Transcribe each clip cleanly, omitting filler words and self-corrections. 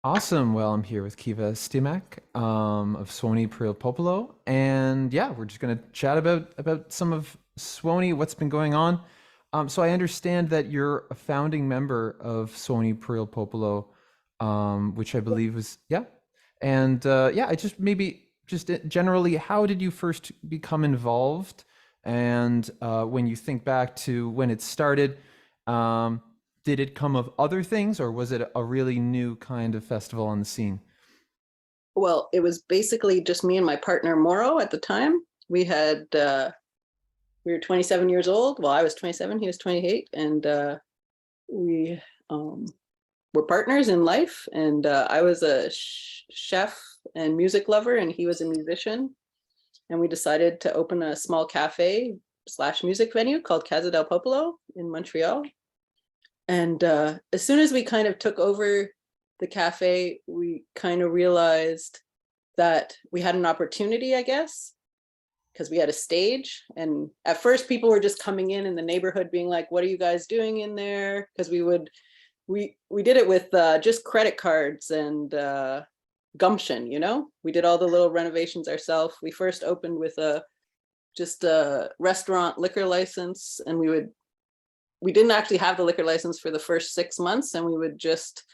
Awesome. Well, I'm here with Kiva Stimac of Suoni Popolo, and yeah, we're just gonna chat about some of Suoni, what's been going on. So I understand that you're a founding member of Suoni Popolo, which I believe was yeah, and yeah, I just maybe just generally, how did you first become involved, and when you think back to when it started. Um, did it come of other things, or was it a really new kind of festival on the scene? Well, it was basically just me and my partner Moro at the time. We were 27 years old. Well, I was 27, he was 28, and we um, were partners in life. And I was a chef and music lover, and he was a musician. And we decided to open a small cafe slash music venue called Casa del Popolo in Montreal. And as soon as we kind of took over the cafe, we kind of realized that we had an opportunity, I guess, because we had a stage. And at first people were just coming in the neighborhood being like, what are you guys doing in there? Because we did it with just credit cards and gumption, you know? We did all the little renovations ourselves. We first opened with just a restaurant liquor license, and we didn't actually have the liquor license for the first 6 months, and we would just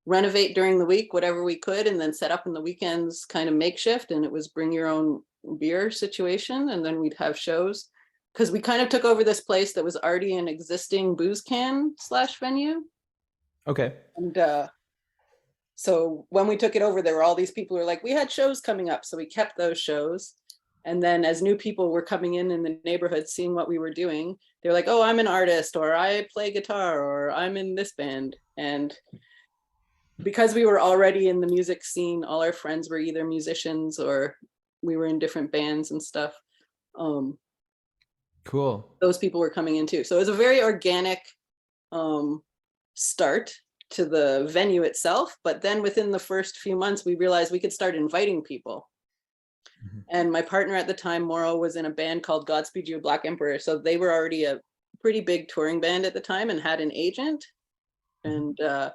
renovate during the week whatever we could, and then set up in the weekends kind of makeshift. And it was bring your own beer situation, and then we'd have shows because we kind of took over this place that was already an existing booze can slash venue. Okay. And so when we took it over, there were all these people who were like, we had shows coming up, so we kept those shows. And then as new people were coming in the neighborhood seeing what we were doing, they're like, oh, I'm an artist, or I play guitar, or I'm in this band. And because we were already in the music scene, all our friends were either musicians or we were in different bands and stuff. Um, Cool. those people were coming in too. So it was a very organic start to the venue itself. But then within the first few months, we realized we could start inviting people. Mhm. And my partner at the time, Moro, was in a band called Godspeed You Black Emperor. So they were already a pretty big touring band at the time and had an agent. Mhm. And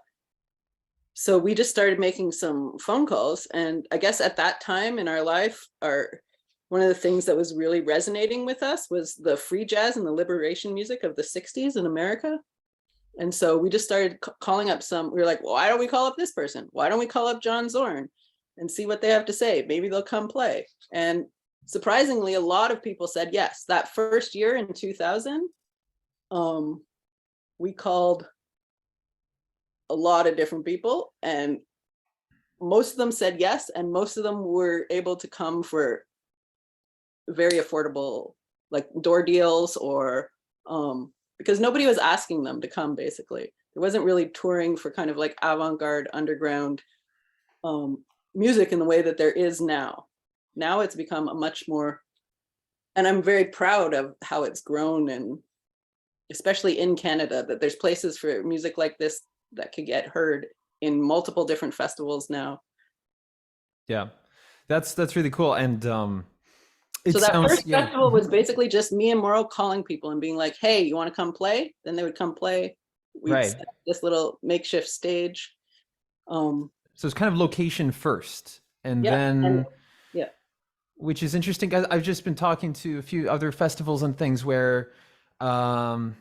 so we just started making some phone calls. And I guess at that time in our life, one of the things that was really resonating with us was the free jazz and the liberation music of the 60s in America. And so we just started calling up we were like, well, why don't we call up this person? Why don't we call up John Zorn and see what they have to say? Maybe they'll come play. And surprisingly, a lot of people said yes. That first year in 2000, we called a lot of different people, and most of them said yes, and most of them were able to come for very affordable, like door deals, or because nobody was asking them to come. Basically, there wasn't really touring for kind of like avant-garde underground music in the way that there is now. Now it's become a much more, and I'm very proud of how it's grown, and especially in Canada, that there's places for music like this that could get heard in multiple different festivals now. Yeah, that's really cool, and it So that sounds first yeah. festival was basically just me and Morrow calling people and being like, hey, you want to come play? Then they would come play. We'd Right. set up this little makeshift stage. Um, So it's kind of location first, and yeah, and then yeah, which is interesting. I've just been talking to a few other festivals and things where um,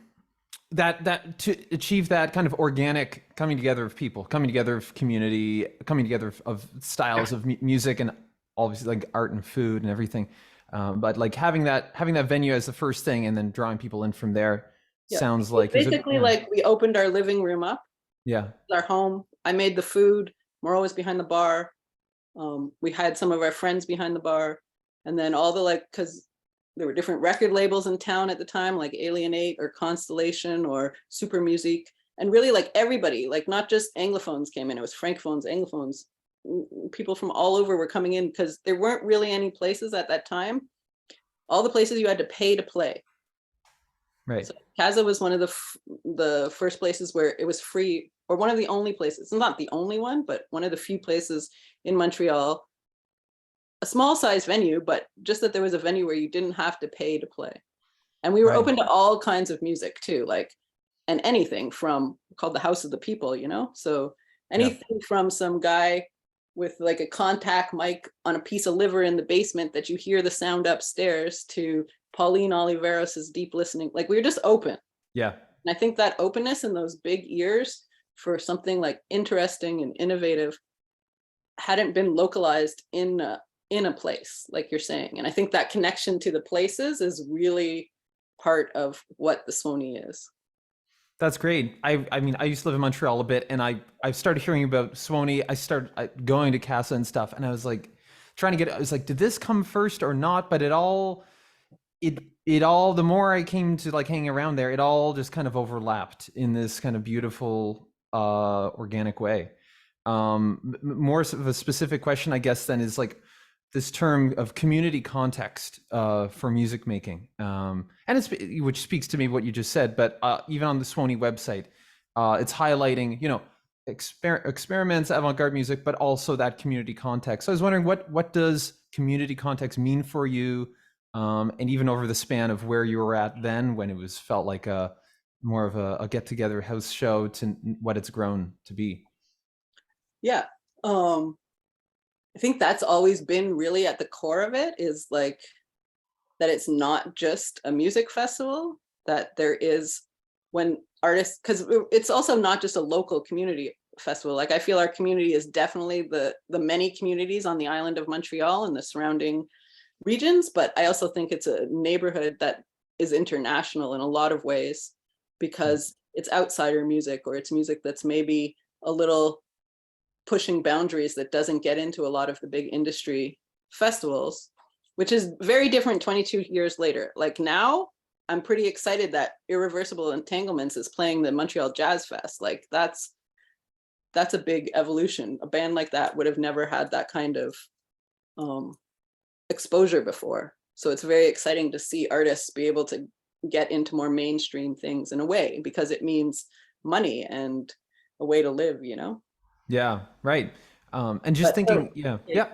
that to achieve that kind of organic coming together of people, coming together of community, coming together of styles of music and obviously like art and food and everything. But like having that venue as the first thing and then drawing people in from there yeah. sounds It's like is it basically yeah like we opened our living room up, yeah our home. I made the food. Morrow was behind the bar. We had some of our friends behind the bar, and then all the because there were different record labels in town at the time, like Alienate or Constellation or Super Music, and really like everybody, like not just Anglophones came in. It was Francophones, Anglophones, people from all over were coming in because there weren't really any places at that time. All the places you had to pay to play. right So Casa was one of the first places where it was free, or one of the only places, not the only one, but one of the few places in Montreal, a small size venue, but just that there was a venue where you didn't have to pay to play. And we were right open to all kinds of music too, like, and anything from called the House of the People, you know? So Yeah. Anything from some guy with like a contact mic on a piece of liver in the basement that you hear the sound upstairs, to Pauline Oliveros's deep listening. Like, we were just open. Yeah. And I think that openness and those big ears for something like interesting and innovative hadn't been localized in a place, like you're saying. And I think that connection to the places is really part of what the Suoni is. That's great. I mean, I used to live in Montreal a bit, and I started hearing about Suoni. I started going to Casa and stuff, and I was like trying to get. I was like, did this come first or not? But it all. The more I came to like hanging around there, it all just kind of overlapped in this kind of beautiful, organic way. More of a specific question, I guess, then is like this term of community context for music making, and which speaks to me what you just said. But even on the Suoni website, it's highlighting experiments, avant-garde music, but also that community context. So I was wondering what does community context mean for you, and even over the span of where you were at then, when it was felt like a more of a get-together house show, to what it's grown to be. Yeah. I think that's always been really at the core of it, is like that it's not just a music festival, that there is, when artists, because it's also not just a local community festival. Like, I feel our community is definitely the many communities on the island of Montreal and the surrounding regions, but I also think it's a neighborhood that is international in a lot of ways, because it's outsider music, or it's music that's maybe a little pushing boundaries that doesn't get into a lot of the big industry festivals, which is very different 22 years later. Like, now I'm pretty excited that Irreversible Entanglements is playing the Montreal Jazz Fest. Like, that's a big evolution. A band like that would have never had that kind of exposure before. So it's very exciting to see artists be able to get into more mainstream things in a way, because it means money and a way to live, you know? Yeah, right. And just But thinking, yeah, yeah,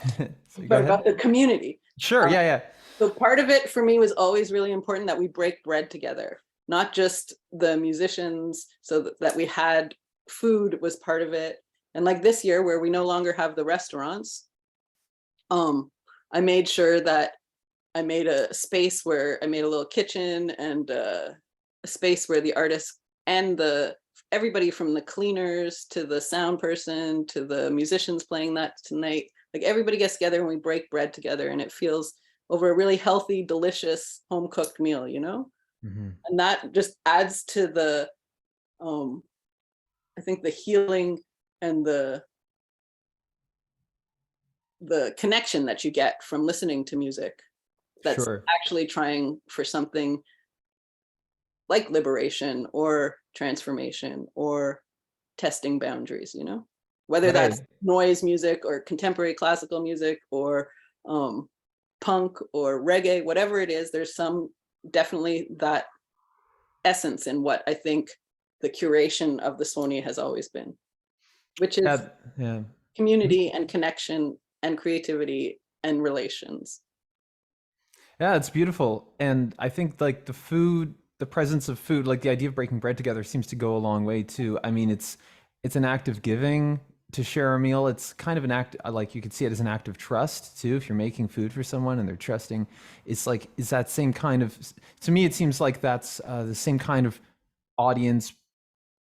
yeah. So go but ahead. about the community. Sure. Um, Yeah, yeah. so part of it for me was always really important, that we break bread together, not just the musicians, so that we had food was part of it. And like this year, where we no longer have the restaurants, I made sure that I made a space where I made a little kitchen, and a space where the artists and everybody from the cleaners to the sound person to the musicians playing that tonight, like, everybody gets together and we break bread together, and it feels over a really healthy, delicious, home cooked meal, you know? Hmm. And that just adds to I think the healing and the connection that you get from listening to music that's Sure. actually trying for something like liberation or transformation or testing boundaries, you know? Whether Right. that's noise music or contemporary classical music or punk or reggae, whatever it is, there's some definitely that essence in what I think the curation of the Suoni has always been, which is Yeah. Yeah. community and connection and creativity and relations. Yeah, it's beautiful. And I think like the food, the presence of food, like the idea of breaking bread together seems to go a long way too. I mean, it's an act of giving to share a meal. It's kind of an act, like you could see it as an act of trust too. If you're making food for someone and they're trusting, it's like, is that same kind of, to me, it seems like that's the same kind of audience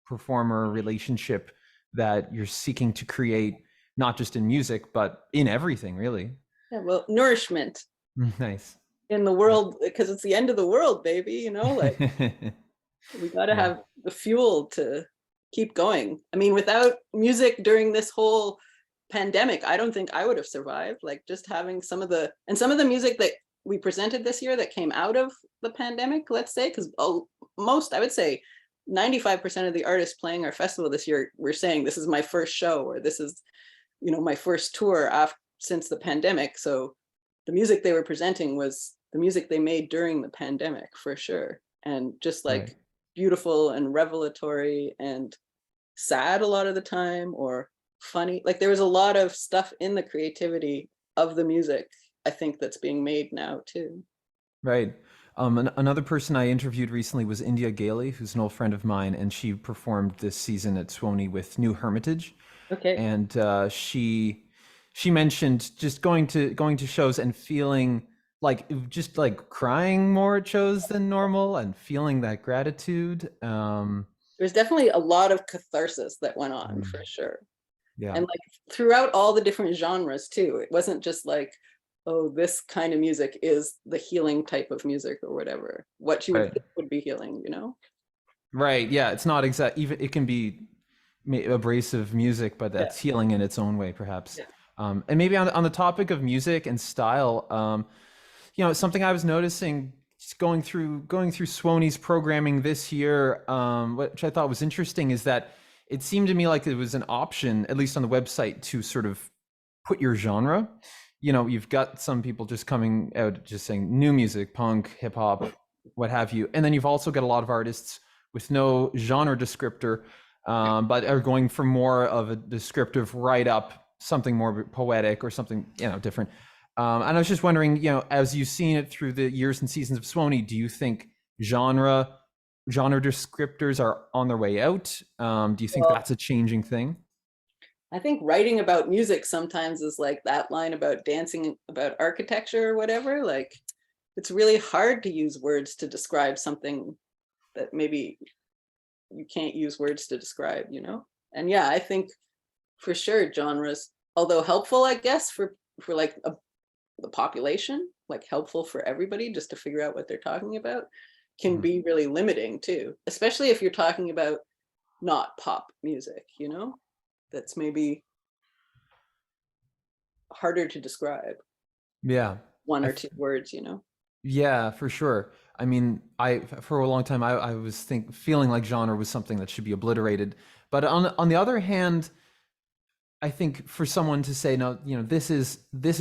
performer relationship that you're seeking to create, not just in music, but in everything, really. Yeah, well, nourishment Nice. in the world, because it's the end of the world, baby, you know, like, we got to Yeah, have the fuel to keep going. I mean, without music during this whole pandemic, I don't think I would have survived. Like, just having some of the music that we presented this year that came out of the pandemic, let's say, because most, I would say 95% of the artists playing our festival this year were saying, this is my first show, or this is, you know, my first tour since the pandemic. So the music they were presenting was the music they made during the pandemic, for sure. And just right. like beautiful and revelatory and sad a lot of the time, or funny. Like, there was a lot of stuff in the creativity of the music, I think, that's being made now too. Right. Another person I interviewed recently was India Gailey, who's an old friend of mine, and she performed this season at Suoni with New Hermitage, Okay. and she mentioned just going to shows and feeling like just like crying more at shows than normal, and feeling that gratitude. There's definitely a lot of catharsis that went on Mm, for sure. yeah, And like throughout all the different genres too. It wasn't just like, oh, this kind of music is the healing type of music or whatever. What you would right, think would be healing, you know? right, yeah. It's not exact. Even it can be abrasive music, but Yeah. that's healing in its own way, perhaps. Yeah. And maybe on the topic of music and style, something I was noticing just going through Swoni's programming this year, which I thought was interesting, is that it seemed to me like it was an option, at least on the website, to sort of put your genre. You've got some people just coming out just saying new music, punk, hip hop, what have you, and then you've also got a lot of artists with no genre descriptor, but are going for more of a descriptive write up, something more poetic or something different. And I was just wondering, as you've seen it through the years and seasons of Suoni, do you think genre genre descriptors are on their way out? Do you think Well, that's a changing thing? I think writing about music sometimes is like that line about dancing about architecture or whatever. Like it's really hard to use words to describe something that maybe you can't use words to describe, you know? And yeah, I think for sure genres, although helpful, I guess, for like the population, like helpful for everybody just to figure out what they're talking about, can Mhm. be really limiting too, especially if you're talking about not pop music, you know? That's maybe harder to describe Yeah. one I or th- two words, you know? yeah, for sure. I mean, I for a long time I was feeling like genre was something that should be obliterated. But on the other hand, I think for someone to say no, this is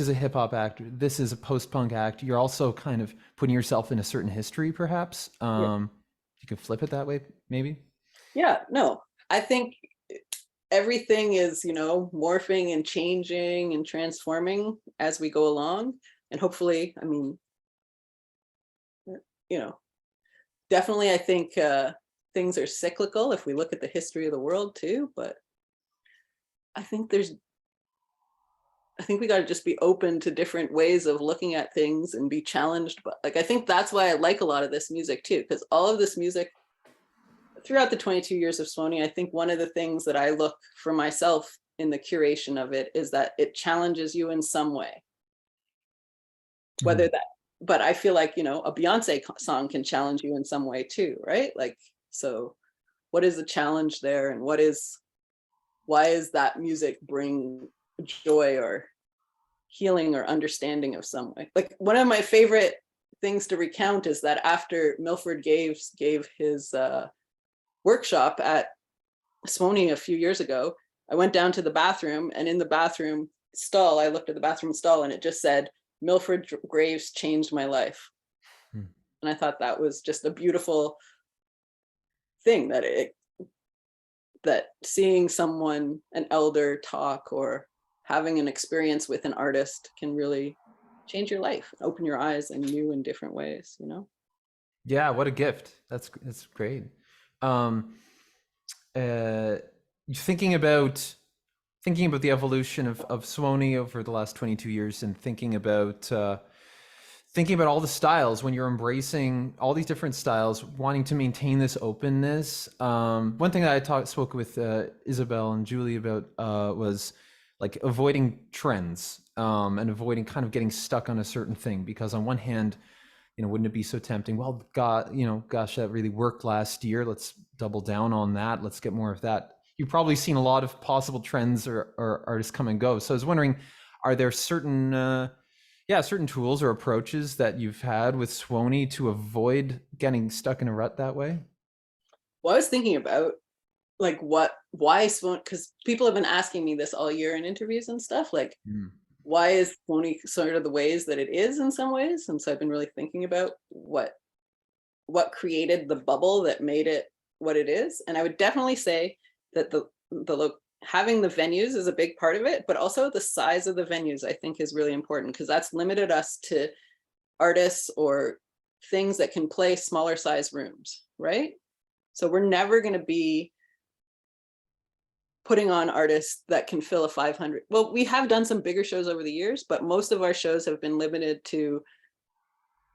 a hip hop act, this is a post punk act, you're also kind of putting yourself in a certain history, perhaps. Yeah. You could flip it that way, maybe. Yeah, no, I think everything is, morphing and changing and transforming as we go along. And hopefully, I mean, you know, definitely I think things are cyclical if we look at the history of the world too. But I think there's, I think we got to just be open to different ways of looking at things and be challenged. But like, I think that's why I like a lot of this music too, because all of this music throughout the 22 years of Suoni, I think one of the things that I look for myself in the curation of it is that it challenges you in some way, whether Mhm. that, but I feel like, a Beyonce song can challenge you in some way too, right? Like, so what is the challenge there, and why is that music bring joy or healing or understanding of some way? Like one of my favorite things to recount is that after Milford gave his workshop at Suoni a few years ago, I went down to the bathroom, and in the bathroom stall, I looked at the bathroom stall and it just said, Milford Graves changed my life. Hmm. And I thought that was just a beautiful thing, that seeing someone, an elder, talk or having an experience with an artist can really change your life, open your eyes in new and different ways, you know? Yeah, what a gift. That's great. Um, uh, thinking about the evolution of Suoni over the last 22 years, and thinking about all the styles, when you're embracing all these different styles, wanting to maintain this openness. One thing that spoke with Isabel and Julie about was like avoiding trends, and avoiding kind of getting stuck on a certain thing, because on one hand, wouldn't it be so tempting? Well, God, gosh, that really worked last year. Let's double down on that. Let's get more of that. You've probably seen a lot of possible trends or artists come and go. So I was wondering, are there certain tools or approaches that you've had with Suoni to avoid getting stuck in a rut that way? Well, I was thinking about like why Suoni, because people have been asking me this all year in interviews and stuff, like Mm. why is Suoni sort of the ways that it is in some ways? And so I've been really thinking about what created the bubble that made it what it is. And I would definitely say that having the venues is a big part of it, but also the size of the venues I think is really important, because that's limited us to artists or things that can play smaller size rooms, right? So we're never going to be putting on artists that can fill a 500. Well, we have done some bigger shows over the years, but most of our shows have been limited to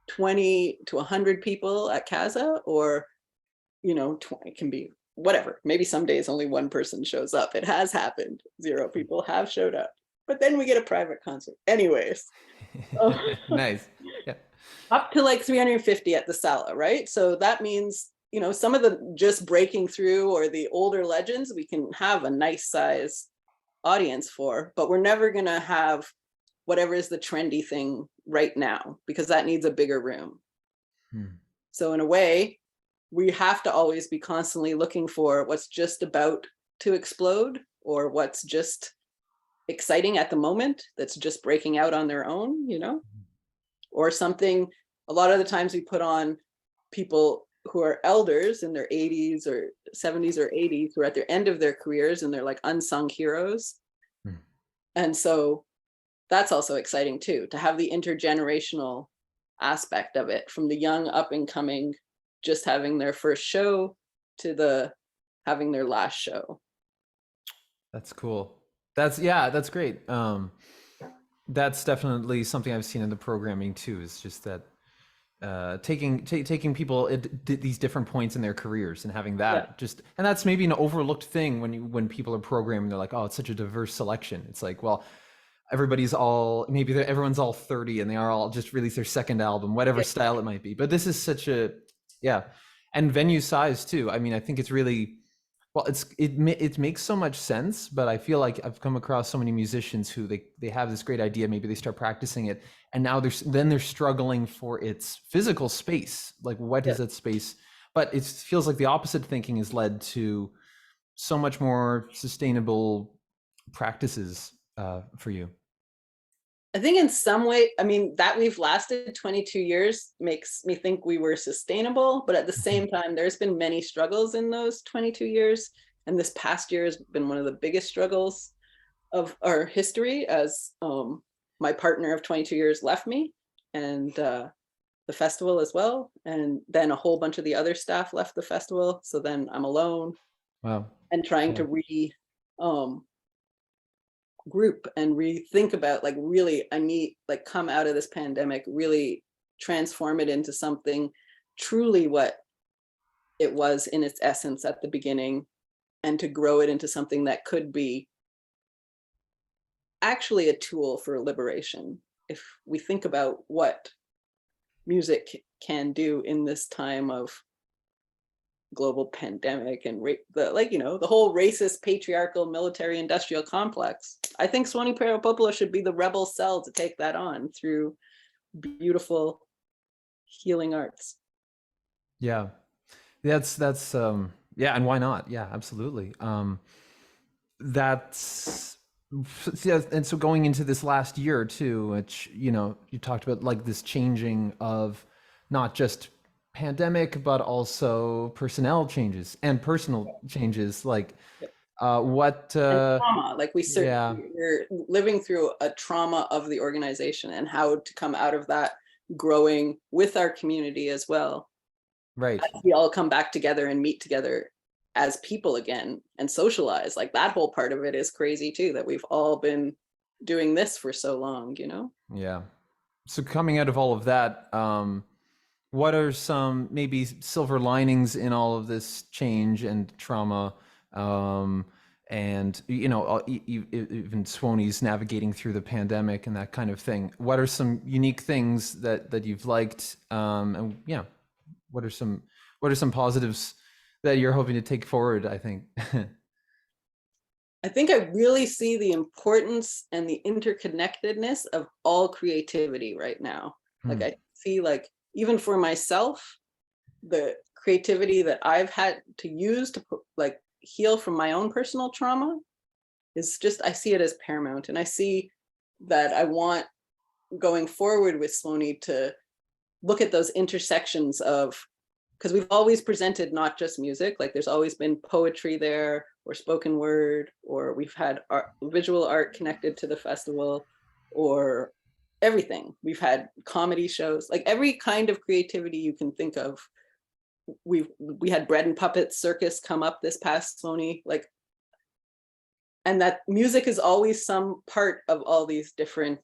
20 to 100 people at Casa, or, you know, 20, it can be whatever. Maybe some days only one person shows up. It has happened. 0 people have showed up, but then we get a private concert. Anyways, Nice. Yeah. up to like 350 at the Sala, right? So that means, you know, some of the just breaking through or the older legends, we can have a nice size audience for, but we're never going to have whatever is the trendy thing right now, because that needs a bigger room. So in a way, we have to always be constantly looking for what's just about to explode, or what's just exciting at the moment that's just breaking out on their own, you know, or something. A lot of the times we put on people who are elders in their 80s or 70s or 80s, who are at their end of their careers and they're like unsung heroes. And so that's also exciting too, to have the intergenerational aspect of it, from the young up and coming just having their first show to the having their last show. That's cool. That's great. That's definitely something I've seen in the programming too, is just that taking people at these different points in their careers and having that just, and that's maybe an overlooked thing when people are programming. They're like, oh, it's such a diverse selection. It's like, well, everybody's all, maybe everyone's all 30 and they are all just released their second album, whatever style it might be. But this is such a, and venue size too. I mean, I think it's really, well, it makes so much sense, but I feel like I've come across so many musicians who they have this great idea, maybe they start practicing it, and now they're struggling for its physical space. Like, what is that space? But it feels like the opposite thinking has led to so much more sustainable practices for you. I think in some way, I mean, that we've lasted 22 years makes me think we were sustainable, but at the same time, there's been many struggles in those 22 years. And this past year has been one of the biggest struggles of our history, as my partner of 22 years left me, and the festival as well. And then a whole bunch of the other staff left the festival. So then I'm alone. Wow. And trying to group and rethink about, like, really, I need, like, come out of this pandemic, really transform it into something truly what it was in its essence at the beginning, and to grow it into something that could be actually a tool for liberation. If we think about what music can do in this time of global pandemic and the whole racist, patriarchal, military industrial complex, I think Suoni per il Popolo should be the rebel cell to take that on through beautiful healing arts. Yeah, that's and why not? Yeah, absolutely. That's and so going into this last year too, which, you know, you talked about, like, this changing of not just pandemic but also personnel changes and personal changes, like what trauma, like we're living through a trauma of the organization, and how to come out of that, growing with our community as well, right, as we all come back together and meet together as people again and socialize. Like, that whole part of it is crazy too, that we've all been doing this for so long, you know. yeah. So coming out of all of that, what are some maybe silver linings in all of this change and trauma? And, you know, even Suoni's navigating through the pandemic and that kind of thing. What are some unique things that you've liked? And yeah, what are some positives that you're hoping to take forward, I think? I think I really see the importance and the interconnectedness of all creativity right now. Like, I see, like, even for myself, the creativity that I've had to use to heal from my own personal trauma is just, I see it as paramount. And I see that I want, going forward with Suoni, to look at those intersections of, because we've always presented not just music, like there's always been poetry there, or spoken word, or we've had visual art connected to the festival, or everything. We've had comedy shows, like every kind of creativity you can think of. We had Bread and Puppets Circus come up this past Suoni, like, and that music is always some part of all these different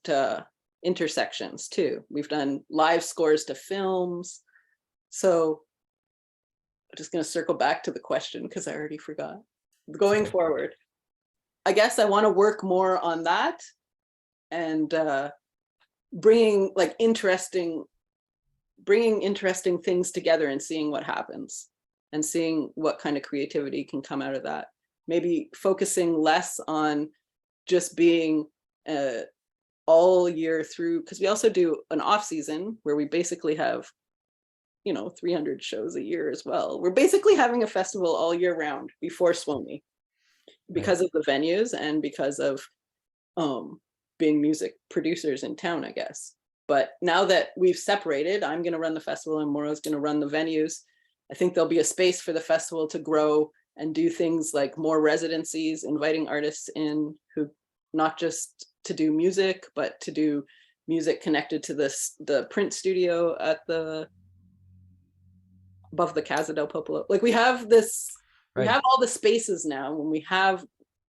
intersections too. We've done live scores to films. So I'm just going to circle back to the question because I already forgot. Going forward, I guess I want to work more on that and bringing interesting things together and seeing what happens and seeing what kind of creativity can come out of that. Maybe focusing less on just being all year through, because we also do an off season where we basically have 300 shows a year as well. We're basically having a festival all year round before Suoni because of the venues and because of being music producers in town, I guess. But now that we've separated, I'm going to run the festival and Maura's going to run the venues. I think there'll be a space for the festival to grow and do things like more residencies, inviting artists in who not just to do music, but to do music connected to the print studio at above the Casa del Popolo. Like we have all the spaces now when we have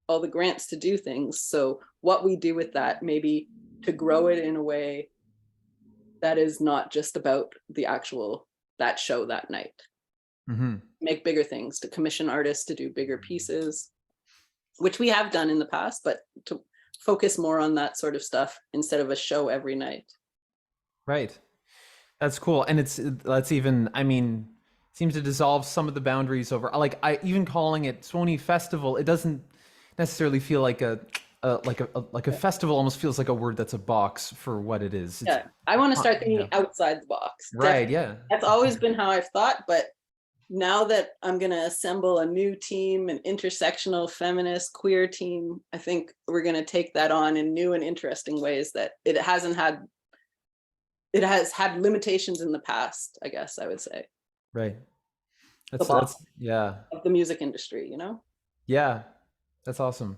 all the grants to do things. So what we do with that, maybe to grow it in a way that is not just about that show that night. Mm-hmm. Make bigger things, to commission artists to do bigger pieces, which we have done in the past, but to focus more on that sort of stuff instead of a show every night. Right. That's cool. And that's even, I mean, seems to dissolve some of the boundaries over, like, even calling it Suoni Festival, it doesn't necessarily feel like a festival. Almost feels like a word that's a box for what it is. Yeah, I want to start thinking outside the box. Right. Definitely. Yeah. That's always been how I've thought, but now that I'm going to assemble a new team, an intersectional feminist queer team, I think we're going to take that on in new and interesting ways that it has had limitations in the past, I guess I would say. Right. That's yeah. Of the music industry, Yeah. That's awesome.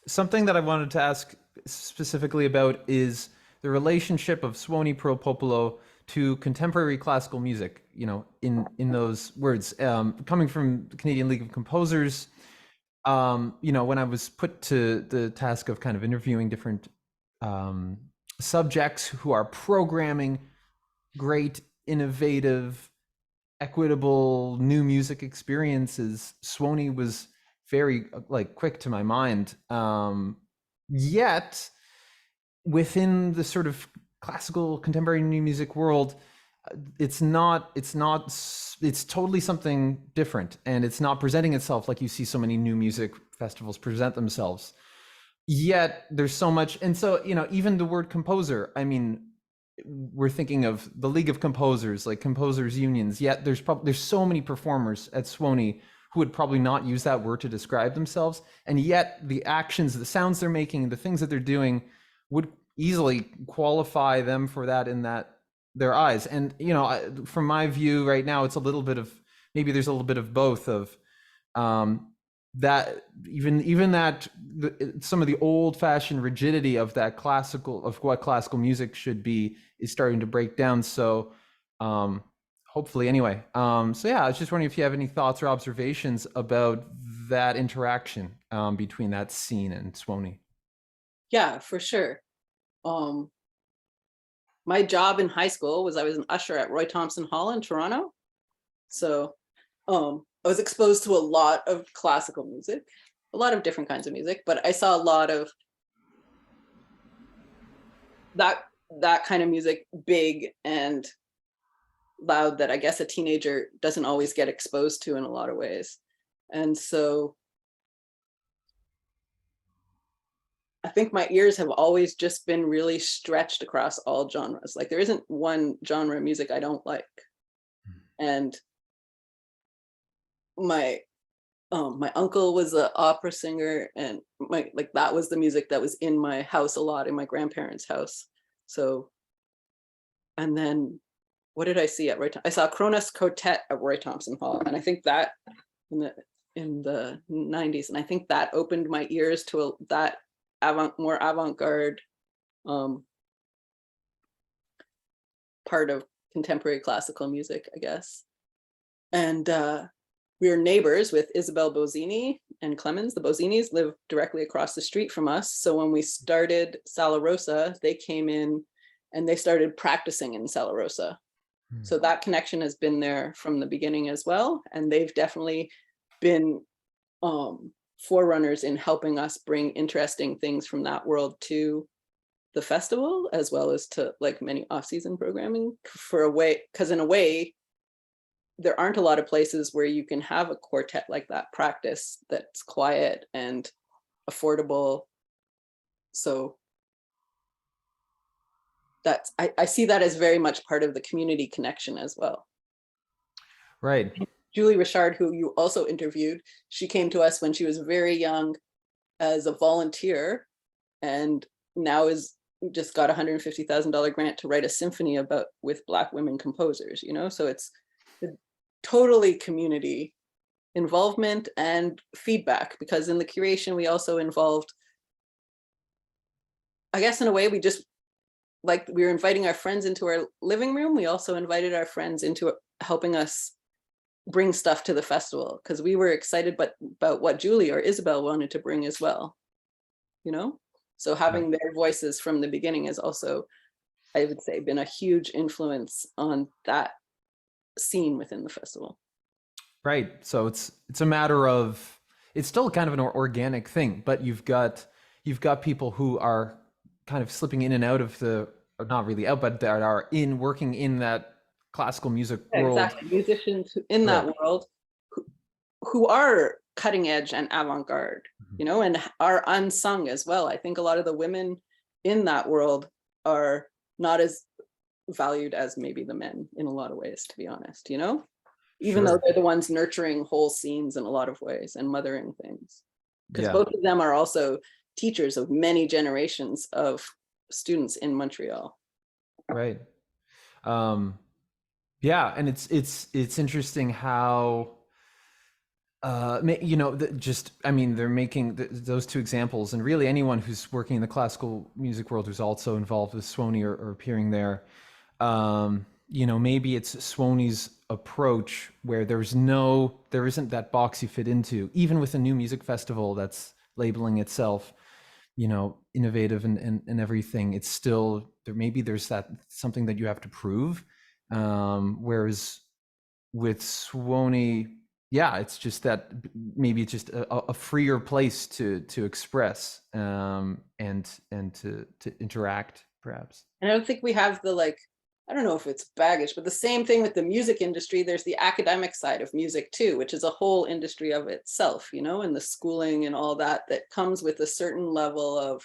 Something that I wanted to ask specifically about is the relationship of Suoni Pro Popolo to contemporary classical music, in those words, coming from the Canadian League of Composers. When I was put to the task of kind of interviewing different subjects who are programming great, innovative, equitable new music experiences, Suoni was very quick to my mind. Yet within the sort of classical contemporary new music world, it's totally something different, and it's not presenting itself like you see so many new music festivals present themselves. Yet there's so much, and so even the word composer, I mean, we're thinking of the League of Composers, like composers unions, yet there's so many performers at Suoni who would probably not use that word to describe themselves, and yet the actions, the sounds they're making, the things that they're doing would easily qualify them for that in their eyes. And from my view right now, it's a little bit of, maybe there's a little bit of both of that, even that some of the old-fashioned rigidity of that what classical music should be is starting to break down. So hopefully, anyway. So yeah, I was just wondering if you have any thoughts or observations about that interaction between that scene and Suoni. Yeah, for sure. My job in high school was I was an usher at Roy Thompson Hall in Toronto. So I was exposed to a lot of classical music, a lot of different kinds of music, but I saw a lot of that kind of music, big and loud, that I guess a teenager doesn't always get exposed to in a lot of ways. And so I think my ears have always just been really stretched across all genres. Like there isn't one genre of music I don't like. And my uncle was an opera singer, and that was the music that was in my house a lot, in my grandparents' house. So, and then what did I see at Roy? I saw Kronos Quartet at Roy Thompson Hall, and I think that in the 90s, and I think that opened my ears to that more avant-garde um, part of contemporary classical music, I guess. And we were neighbors with Isabel Bozzini and Clemens. The Bozzinis live directly across the street from us. So when we started Sala Rosa, they came in and they started practicing in Sala Rosa. So that connection has been there from the beginning as well. And they've definitely been forerunners in helping us bring interesting things from that world to the festival, as well as to like many off-season programming for a way, because in a way, there aren't a lot of places where you can have a quartet like that practice that's quiet and affordable. So that's, I see that as very much part of the community connection as well. Right. Julie Richard, who you also interviewed, she came to us when she was very young as a volunteer, and now is just got $150,000 grant to write a symphony about with Black women composers, you know? So it's totally community involvement and feedback, because in the curation, we also involved, I guess in a way, we just, like we were inviting our friends into our living room, we also invited our friends into helping us bring stuff to the festival, because we were excited about what Julie or Isabel wanted to bring as well, you know? So having their voices from the beginning has also, I would say, been a huge influence on that scene within the festival. Right. So it's a matter of, it's still kind of an organic thing, but you've got people who are kind of slipping in and out of the, or not really out, but that are working in that classical music world. Exactly. Musicians in that world who are cutting edge and avant-garde, you know, and are unsung as well. I think a lot of the women in that world are not as valued as maybe the men in a lot of ways, to be honest, you know, even though they're the ones nurturing whole scenes in a lot of ways and mothering things, because both of them are also teachers of many generations of students in Montreal. Right. Yeah, and it's interesting how you know, just, I mean, they're making those two examples, and really anyone who's working in the classical music world who's also involved with Suoni or appearing there, you know, maybe it's Suoni's approach where there isn't that box you fit into, even with a new music festival that's labeling itself, you know, innovative and everything. It's still there. Maybe there's that something that you have to prove, whereas with Suoni, yeah, it's just that maybe it's just a freer place to express and to interact, perhaps. And I don't think we have the, like, I don't know if it's baggage, but the same thing with the music industry. There's the academic side of music too, which is a whole industry of itself, you know, and the schooling and all that that comes with a certain level of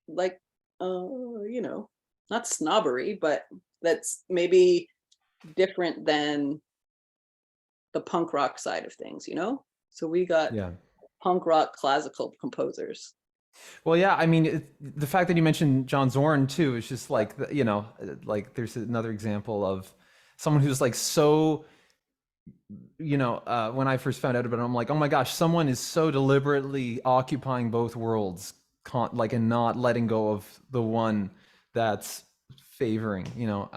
like you know, not snobbery, but that's maybe different than the punk rock side of things, you know? So we got punk rock classical composers. Well, yeah, I mean, the fact that you mentioned John Zorn too is just like, you know, like there's another example of someone who's like so, you know, when I first found out about it, I'm like, oh my gosh, someone is so deliberately occupying both worlds, like, and not letting go of the one that's favoring, you know.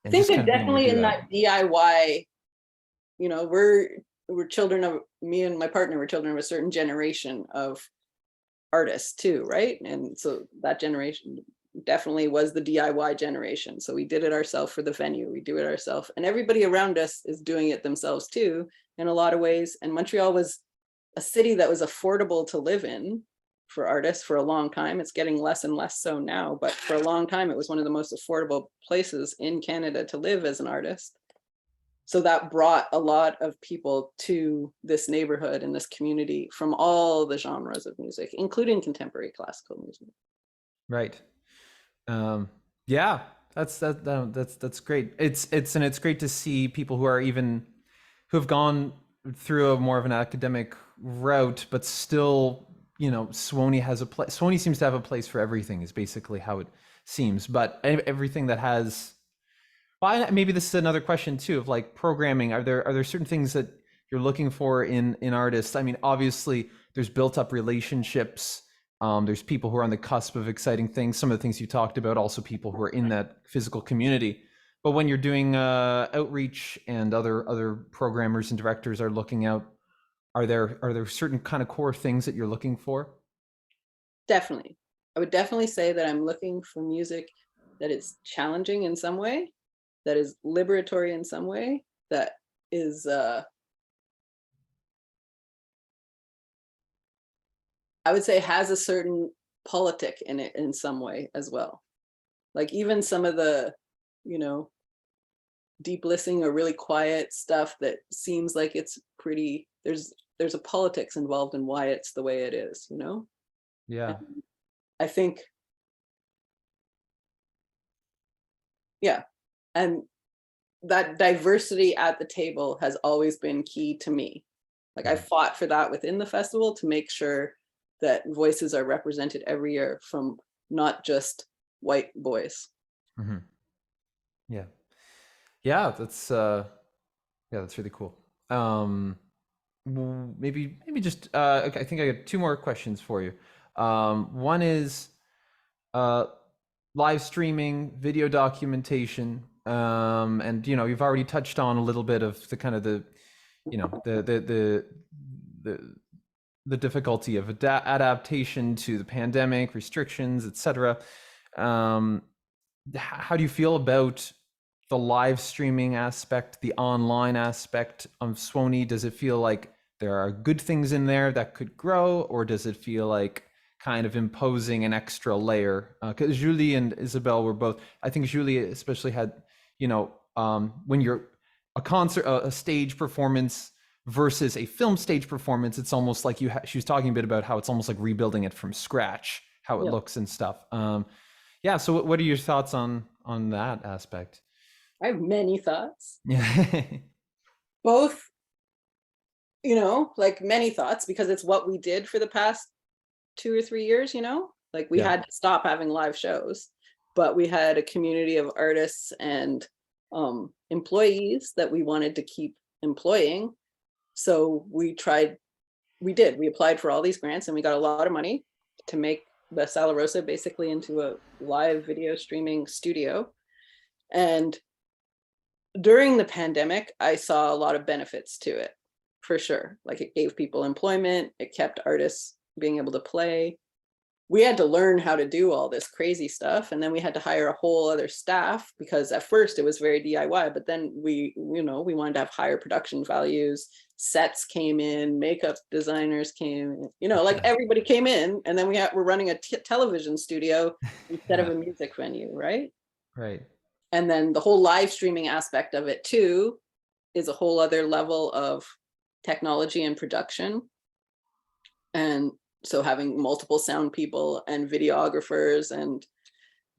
I think they're definitely in that DIY, you know, we're children of, me and my partner were children of a certain generation of artists too, right? And so that generation definitely was the DIY generation. So we did it ourselves for the venue, we do it ourselves, and everybody around us is doing it themselves too in a lot of ways. And Montreal was a city that was affordable to live in for artists for a long time. It's getting less and less so now, but for a long time it was one of the most affordable places in Canada to live as an artist. So that brought a lot of people to this neighborhood and this community from all the genres of music, including contemporary classical music. Right. Yeah, that's great. It's great to see people who have gone through a more of an academic route, but still, you know, Suoni has a place. Suoni seems to have a place for everything, is basically how it seems. But everything that has, well, maybe this is another question too, of like programming. Are there certain things that you're looking for in artists? I mean, obviously, there's built up relationships. There's people who are on the cusp of exciting things. Some of the things you talked about, also people who are in that physical community. But when you're doing outreach and other programmers and directors are looking out, are there certain kind of core things that you're looking for? Definitely. I would definitely say that I'm looking for music that is challenging in some way, that is liberatory in some way, that is I would say has a certain politic in it in some way as well. Like even some of the, you know, deep listening or really quiet stuff that seems like it's pretty, there's a politics involved in why it's the way it is, you know? Yeah. And I think, yeah. And that diversity at the table has always been key to me. Like I Mhm. fought for that within the festival to make sure that voices are represented every year from not just white boys. Mhm. Yeah. Yeah, that's really cool. Um, maybe just okay, I think I got two more questions for you. One is uh, live streaming, video documentation, and you've already touched on a little bit of the kind of the you know the the difficulty of adaptation to the pandemic, restrictions, etc. Um, how do you feel about the live streaming aspect, the online aspect of Suoni? Does it feel like there are good things in there that could grow, or does it feel like kind of imposing an extra layer? Because Julie and Isabel were both, I think Julie especially had, when you're a concert, a stage performance versus a film stage performance, it's almost like she was talking a bit about how it's almost like rebuilding it from scratch, how it Yeah, looks and stuff. Yeah. So what are your thoughts on that aspect? I have many thoughts. Yeah. Both, you know, like many thoughts because it's what we did for the past 2 or 3 years, you know? Like we Yeah. had to stop having live shows, but we had a community of artists and employees that we wanted to keep employing. So we applied for all these grants and we got a lot of money to make the Sala Rosa basically into a live video streaming studio. And during the pandemic, I saw a lot of benefits to it for sure. Like it gave people employment, it kept artists being able to play. We had to learn how to do all this crazy stuff. And then we had to hire a whole other staff because at first it was very DIY, but then we wanted to have higher production values. Sets came in, makeup designers came, like Yeah. everybody came in. And then we're running a television studio instead of Yeah. a music venue, right? Right. And then the whole live streaming aspect of it too is a whole other level of technology and production. And so having multiple sound people and videographers and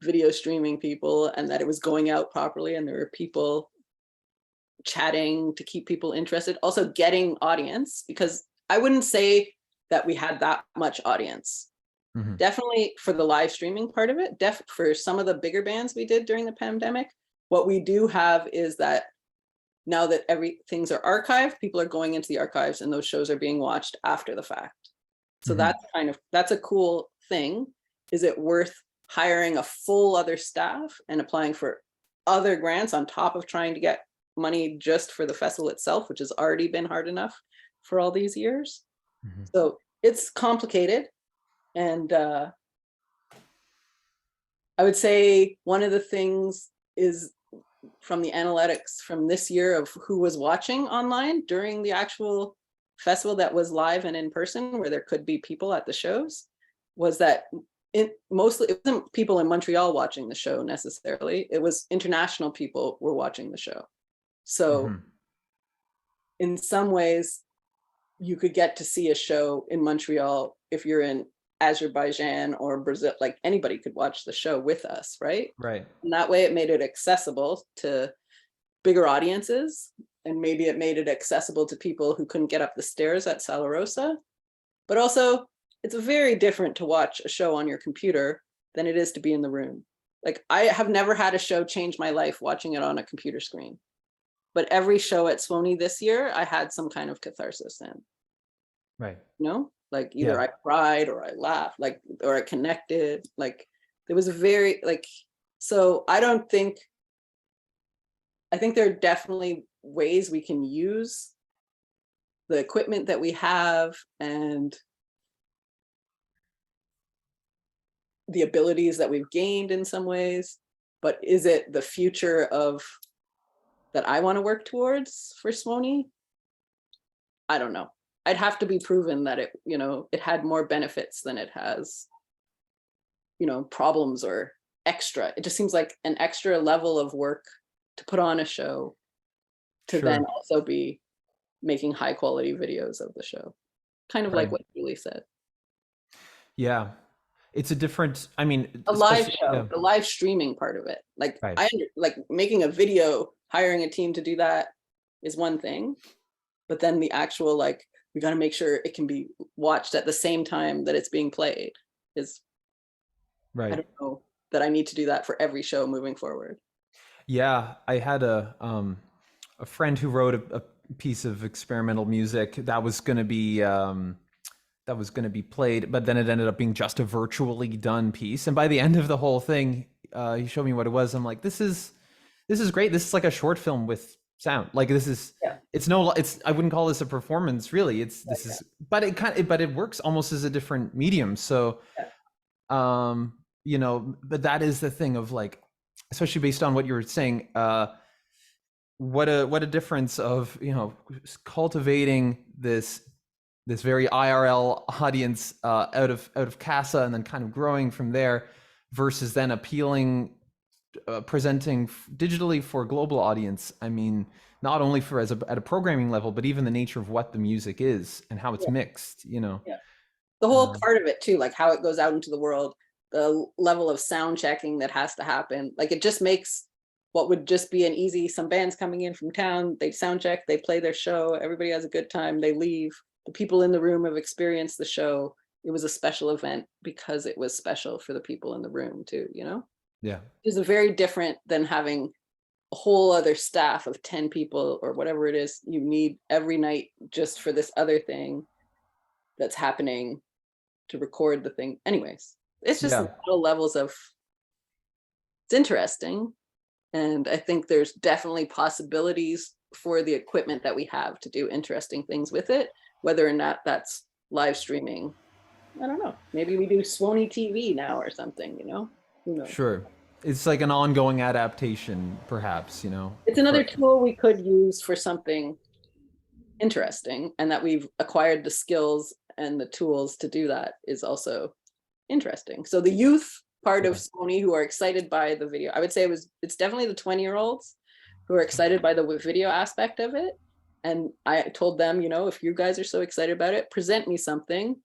video streaming people, and that it was going out properly and there were people chatting to keep people interested, also getting audience, because I wouldn't say that we had that much audience. Hmm. Definitely for the live streaming part of it, for some of the bigger bands we did during the pandemic, what we do have is that now that things are archived, people are going into the archives and those shows are being watched after the fact. So Hmm. that's a cool thing. Is it worth hiring a full other staff and applying for other grants on top of trying to get money just for the festival itself, which has already been hard enough for all these years? Hmm. So it's complicated. And I would say one of the things is from the analytics from this year of who was watching online during the actual festival that was live and in person, where there could be people at the shows, was that it wasn't people in Montreal watching the show necessarily. It was international people were watching the show. So Hmm. in some ways, you could get to see a show in Montreal if you're in Azerbaijan or Brazil, like anybody could watch the show with us, right? Right. And that way it made it accessible to bigger audiences, and maybe it made it accessible to people who couldn't get up the stairs at Sala Rosa. But also, it's very different to watch a show on your computer than it is to be in the room. Like I have never had a show change my life watching it on a computer screen. But every show at Suoni this year, I had some kind of catharsis in, Right. you know? Like either Yeah. I cried or I laughed, like, or I connected. Like there was a very like, so I think there are definitely ways we can use the equipment that we have and the abilities that we've gained in some ways, but is it the future of that I want to work towards for Suoni? I don't know. I'd have to be proven that it, it had more benefits than it has, problems or extra. It just seems like an extra level of work to put on a show to then Sure. also be making high quality videos of the show. Kind of like Right. what Julie said. Yeah. It's a different, I mean, A live especially, show, yeah. the live streaming part of it. Like Right. like making a video, hiring a team to do that is one thing, but then the actual like we got to make sure it can be watched at the same time that it's being played is I Right. don't know that I need to do that for every show moving forward. Yeah. I had a friend who wrote a piece of experimental music that was going to be played, but then it ended up being just a virtually done piece. And by the end of the whole thing, he showed me what it was. I'm like, this is great. This is like a short film with sound. Like this is Yeah. it's I wouldn't call this a performance really. It's this Yeah. is but but it works almost as a different medium. So Yeah. but that is the thing of like, especially based on what you were saying, what a difference of, cultivating this very IRL audience out of Casa and then kind of growing from there versus then appealing presenting digitally for a global audience. I mean, not only for at a programming level, but even the nature of what the music is and how it's Yeah. mixed. Yeah. The whole Um, part of it too, like how it goes out into the world, the level of sound checking that has to happen. Like it just makes what would just be an easy, some bands coming in from town, they sound check, they play their show, everybody has a good time, they leave. The people in the room have experienced the show. It was a special event because it was special for the people in the room too, yeah, It's a very different than having a whole other staff of 10 people or whatever it is you need every night just for this other thing that's happening to record the thing. Anyways, it's just yeah, little levels of it's interesting. And I think there's definitely possibilities for the equipment that we have to do interesting things with it, whether or not that's live streaming. I don't know. Maybe we do Suoni TV now or something, Who knows? sure. It's like an ongoing adaptation, perhaps. It's another For tool we could use for something interesting, and that we've acquired the skills and the tools to do that is also interesting. So the youth part of yeah, Sony who are excited by the video, I would say it's definitely the 20-year-olds who are excited by the video aspect of it. And I told them, if you guys are so excited about it, present me something,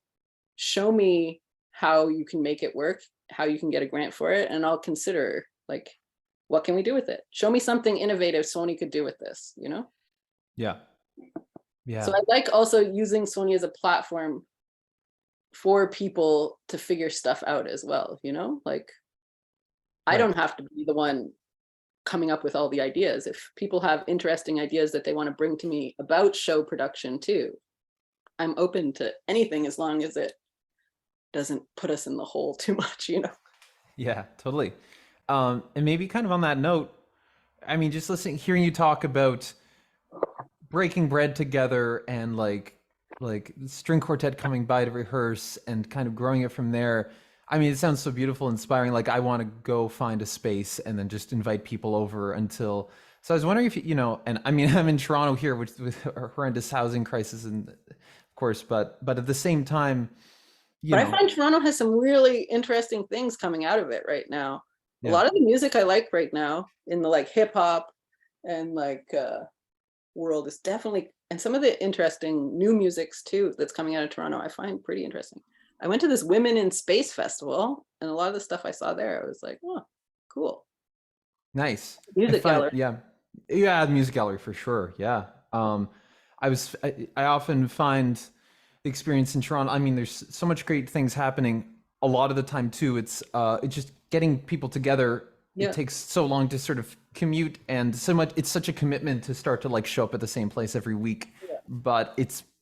show me how you can make it work, how you can get a grant for it, and I'll consider like what can we do with it? Show me something innovative Sony could do with this. yeah, So yeah, I like also using Sony as a platform for people to figure stuff out as well, like I right. don't have to be the one coming up with all the ideas. If people have interesting ideas that they want to bring to me about show production too, I'm open to anything as long as it doesn't put us in the hole too much. Yeah, totally. And maybe kind of on that note, I mean, just listening, hearing you talk about breaking bread together and like string quartet coming by to rehearse and kind of growing it from there. I mean, it sounds so beautiful, inspiring. Like I want to go find a space and then just invite people over until. So I was wondering if and I mean, I'm in Toronto here, which with a horrendous housing crisis, and of course, but at the same time, you But I know, find Toronto has some really interesting things coming out of it right now. A yeah, lot of the music I like right now in the like hip hop and like world is definitely, and some of the interesting new musics too that's coming out of Toronto I find pretty interesting. I went to this Women in Space festival, and a lot of the stuff I saw there I was like, oh, cool. nice. I Music find, gallery. yeah, the music gallery for sure. Yeah. I often find the experience in Toronto. I mean, there's so much great things happening a lot of the time too. It's just getting people together. It Yeah. takes so long to sort of commute and so much. It's such a commitment to start to like show up at the same place every week. Yeah. But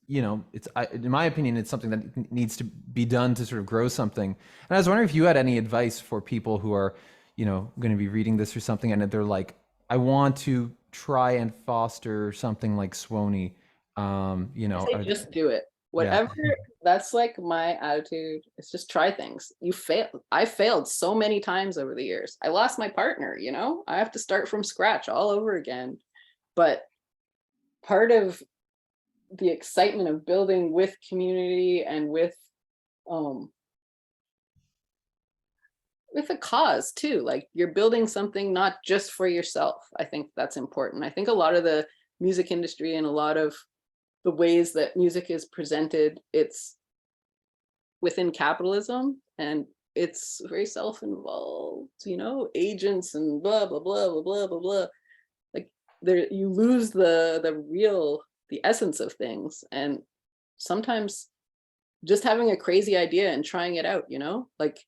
you know, in my opinion, it's something that needs to be done to sort of grow something. And I was wondering if you had any advice for people who are, you know, going to be reading this or something, and they're like, I want to try and foster something like Suoni. You I know, say just do it. yeah, Whatever, that's like my attitude. It's just try things. You fail. I failed so many times over the years. I lost my partner, you know? I have to start from scratch all over again. But part of the excitement of building with community and um with a cause too, like you're building something not just for yourself. I think that's important. I think a lot of the music industry and a lot of the ways that music is presented, it's within capitalism and it's very self-involved, you know, agents and blah blah blah blah blah blah blah. Like there you lose the essence of things. And sometimes just having a crazy idea and trying it out, you know, like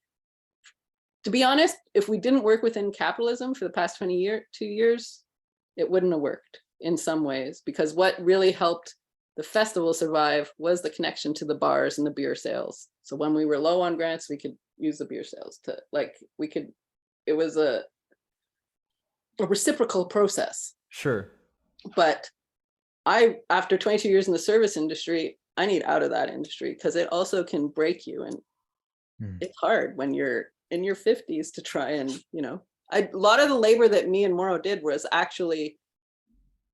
to be honest, if we didn't work within capitalism for the past 2 years, it wouldn't have worked in some ways, because what really helped the festival survive was the connection to the bars and the beer sales. So when we were low on grants, we could use the beer sales to it was a reciprocal process. sure, But after 22 years in the service industry, I need out of that industry because it also can break you. And mm, it's hard when you're in your 50s to try and, you know, a lot of the labor that me and Moro did was actually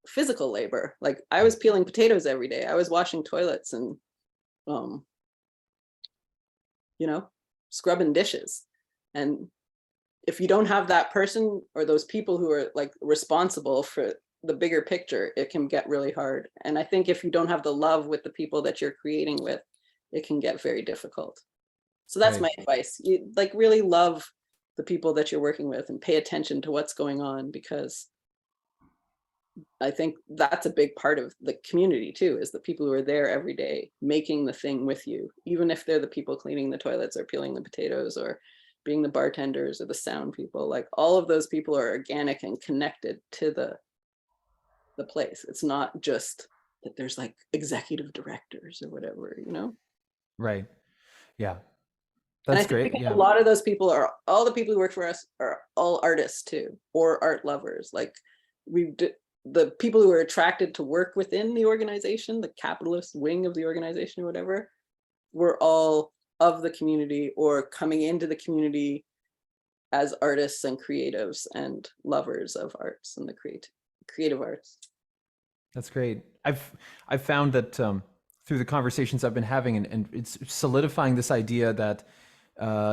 physical labor. Like I was peeling potatoes every day. I was washing toilets and, um, you know, scrubbing dishes. And if you don't have that person or those people who are like responsible for the bigger picture, it can get really hard. And I think if you don't have the love with the people that you're creating with, it can get very difficult. So that's right. my advice. You like really love the people that you're working with and pay attention to what's going on, because I think that's a big part of the community too, is the people who are there every day making the thing with you, even if they're the people cleaning the toilets or peeling the potatoes or being the bartenders or the sound people. Like all of those people are organic and connected to the place. It's not just that there's like executive directors or whatever, you know? Right. Yeah. And I That's think great. because a Yeah. lot of those people are all the people who work for us are all artists too, or art lovers. Like the people who are attracted to work within the organization, the capitalist wing of the organization or whatever, were all of the community or coming into the community as artists and creatives and lovers of arts and the creative arts. That's great. I've found that through the conversations I've been having, and it's solidifying this idea that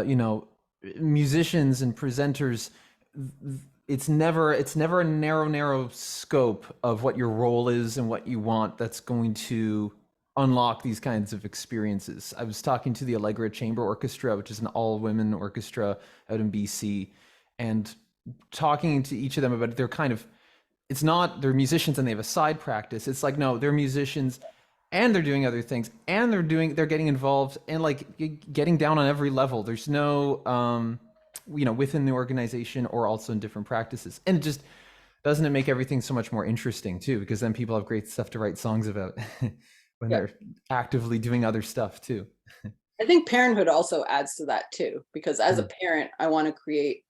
you know, musicians and presenters, it's never a narrow scope of what your role is and what you want that's going to unlock these kinds of experiences. I was talking to the Allegra Chamber Orchestra, which is an all-women orchestra out in BC, and talking to each of them about their kind of, it's not they're musicians and they have a side practice. It's like, no, they're musicians and they're doing other things and they're getting involved and like getting down on every level. There's no you know, within the organization or also in different practices. And it just doesn't it make everything so much more interesting too, because then people have great stuff to write songs about when Yeah. they're actively doing other stuff too. I think parenthood also adds to that too, because as a Mm, parent, I want to create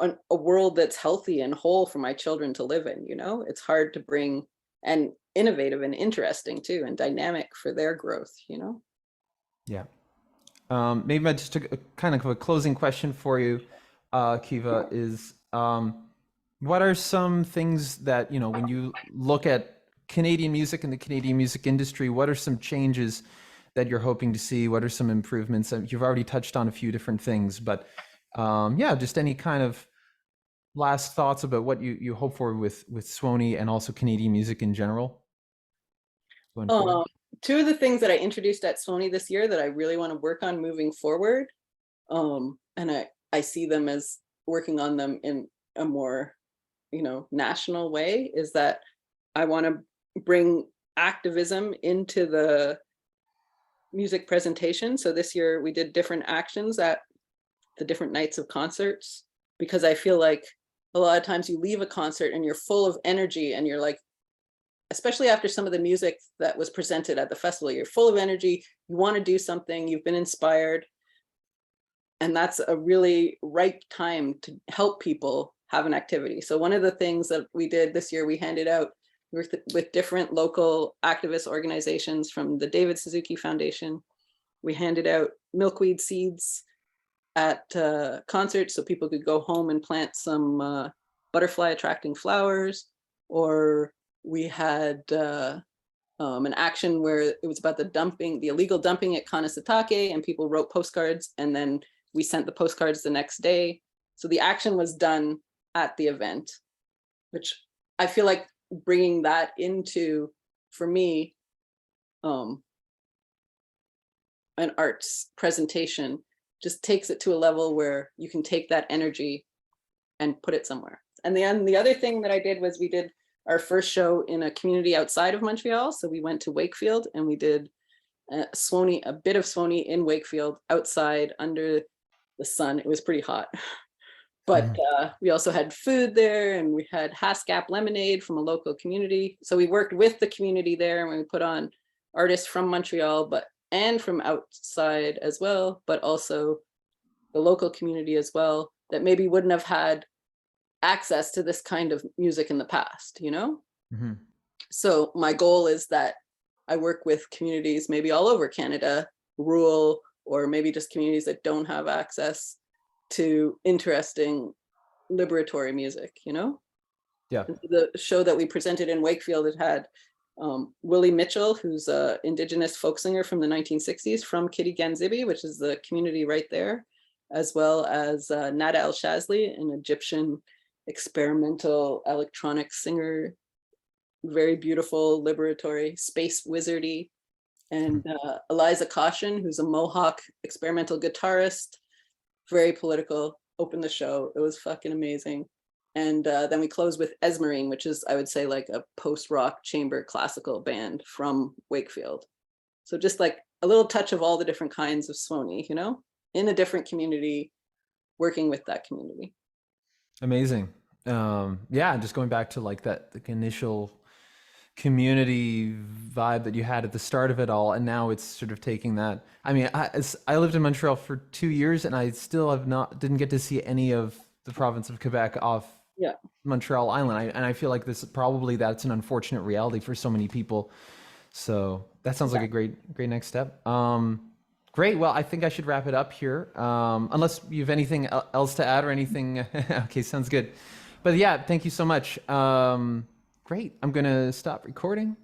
a world that's healthy and whole for my children to live in. You know, it's hard to bring and innovative and interesting too and dynamic for their growth, you know. yeah. Maybe just a kind of a closing question for you, Kiva, is what are some things that, you know, when you look at Canadian music and the Canadian music industry, what are some changes that you're hoping to see? What are some improvements? You've already touched on a few different things, but yeah, just any kind of last thoughts about what you hope for with Suoni and also Canadian music in general going forward. um, Two of the things that I introduced at Sony this year that I really want to work on moving forward, and I see them as working on them in a more, you know, national way, is that I want to bring activism into the music presentation. So this year we did different actions at the different nights of concerts, because I feel like a lot of times you leave a concert and you're full of energy and you're like especially after some of the music that was presented at the festival, you're full of energy, you want to do something, you've been inspired. And that's a really right time to help people have an activity. So one of the things that we did this year, we handed out with different local activist organizations from the David Suzuki Foundation. We handed out milkweed seeds at concerts so people could go home and plant some butterfly attracting flowers. Or we had an action where it was about the illegal dumping at Kanasatake, and people wrote postcards, and then we sent the postcards the next day. So the action was done at the event, which I feel like bringing that into, for me, an arts presentation just takes it to a level where you can take that energy and put it somewhere. And then the other thing that I did was we did our first show in a community outside of Montreal. So we went to Wakefield and we did a bit of Suoni in Wakefield outside under the sun. It was pretty hot. But we also had food there, and we had Haskap lemonade from a local community. So we worked with the community there, and we put on artists from Montreal, and from outside as well, but also the local community as well, that maybe wouldn't have had access to this kind of music in the past, you know? Mm-hmm. So my goal is that I work with communities maybe all over Canada, rural, or maybe just communities that don't have access to interesting liberatory music, you know? Yeah. The show that we presented in Wakefield, it had Willie Mitchell, who's an Indigenous folk singer from the 1960s from Kitty-Ganzibi, which is the community right there, as well as Nada El Shazli, an Egyptian experimental electronic singer, very beautiful, liberatory, space wizardy, and Eliza Caution, who's a Mohawk experimental guitarist, very political, opened the show. It was fucking amazing. And then we closed with Esmerine, which is, I would say, like a post-rock chamber classical band from Wakefield. So just like a little touch of all the different kinds of Suoni, you know, in a different community, working with that community. Amazing. Yeah, just going back to like that initial community vibe that you had at the start of it all, and now it's sort of taking that. I mean, I lived in Montreal for 2 years, and I still didn't get to see any of the province of Quebec off Montreal Island. And I feel like that's an unfortunate reality for so many people. So that sounds like a great next step. Great. Well, I think I should wrap it up here. Unless you have anything else to add or anything. Okay, sounds good. But yeah, thank you so much. Great. I'm going to stop recording.